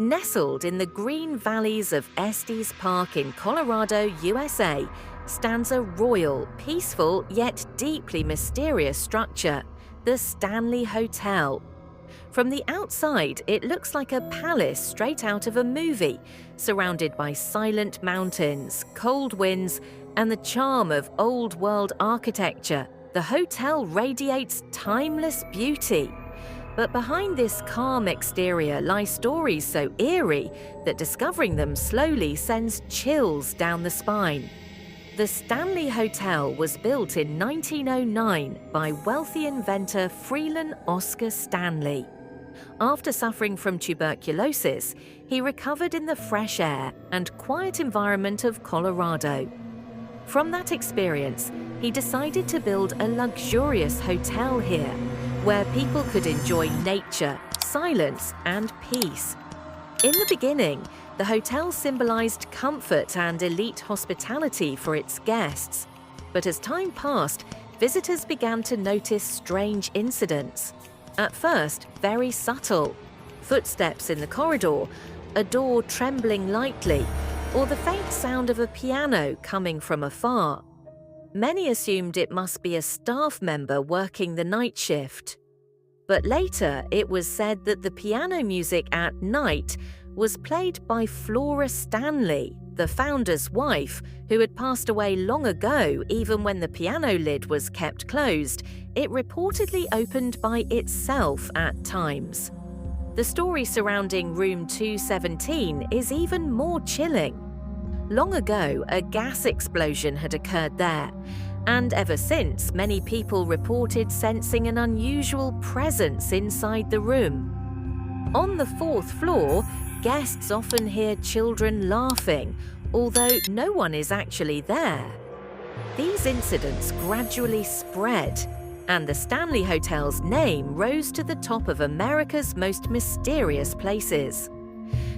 Nestled in the green valleys of Estes Park in Colorado, USA, stands a royal, peaceful, yet deeply mysterious structure, the Stanley Hotel. From the outside, it looks like a palace straight out of a movie, surrounded by silent mountains, cold winds, and the charm of old-world architecture. The hotel radiates timeless beauty. But behind this calm exterior lie stories so eerie that discovering them slowly sends chills down the spine. The Stanley Hotel was built in 1909 by wealthy inventor Freelan Oscar Stanley. After suffering from tuberculosis, he recovered in the fresh air and quiet environment of Colorado. From that experience, he decided to build a luxurious hotel here, where people could enjoy nature, silence, and peace. In the beginning, the hotel symbolized comfort and elite hospitality for its guests. But as time passed, visitors began to notice strange incidents. At first, very subtle. Footsteps in the corridor, a door trembling lightly, or the faint sound of a piano coming from afar. Many assumed it must be a staff member working the night shift. But later, it was said that the piano music at night was played by Flora Stanley, the founder's wife, who had passed away long ago. Even when the piano lid was kept closed, it reportedly opened by itself at times. The story surrounding room 217 is even more chilling. Long ago, a gas explosion had occurred there, and ever since, many people reported sensing an unusual presence inside the room. On the fourth floor, guests often hear children laughing, although no one is actually there. These incidents gradually spread, and the Stanley Hotel's name rose to the top of America's most mysterious places.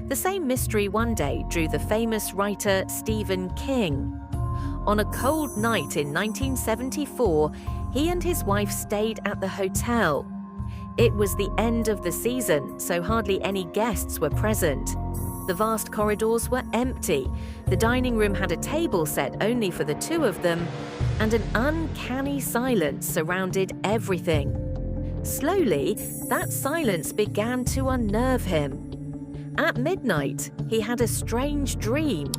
The same mystery one day drew the famous writer Stephen King. On a cold night in 1974, he and his wife stayed at the hotel. It was the end of the season, so hardly any guests were present. The vast corridors were empty. The dining room had a table set only for the two of them, and an uncanny silence surrounded everything. Slowly, that silence began to unnerve him. At midnight, he had a strange dream.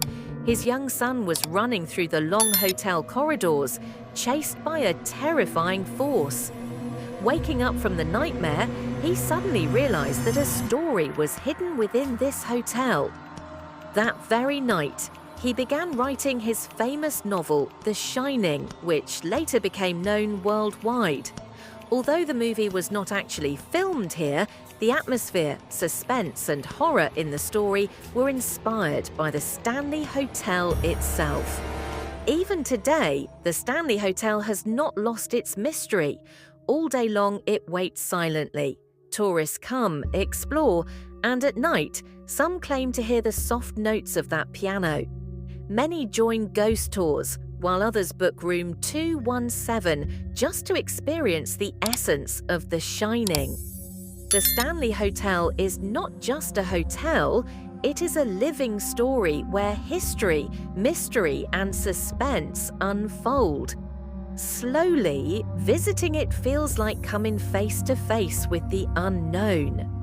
His young son was running through the long hotel corridors, chased by a terrifying force. Waking up from the nightmare, he suddenly realized that a story was hidden within this hotel. That very night, he began writing his famous novel, The Shining, which later became known worldwide. Although the movie was not actually filmed here, the atmosphere, suspense, and horror in the story were inspired by the Stanley Hotel itself. Even today, the Stanley Hotel has not lost its mystery. All day long, it waits silently. Tourists come, explore, and at night, some claim to hear the soft notes of that piano. Many join ghost tours, while others book room 217 just to experience the essence of The Shining. The Stanley Hotel is not just a hotel, it is a living story where history, mystery, and suspense unfold. Slowly, visiting it feels like coming face to face with the unknown.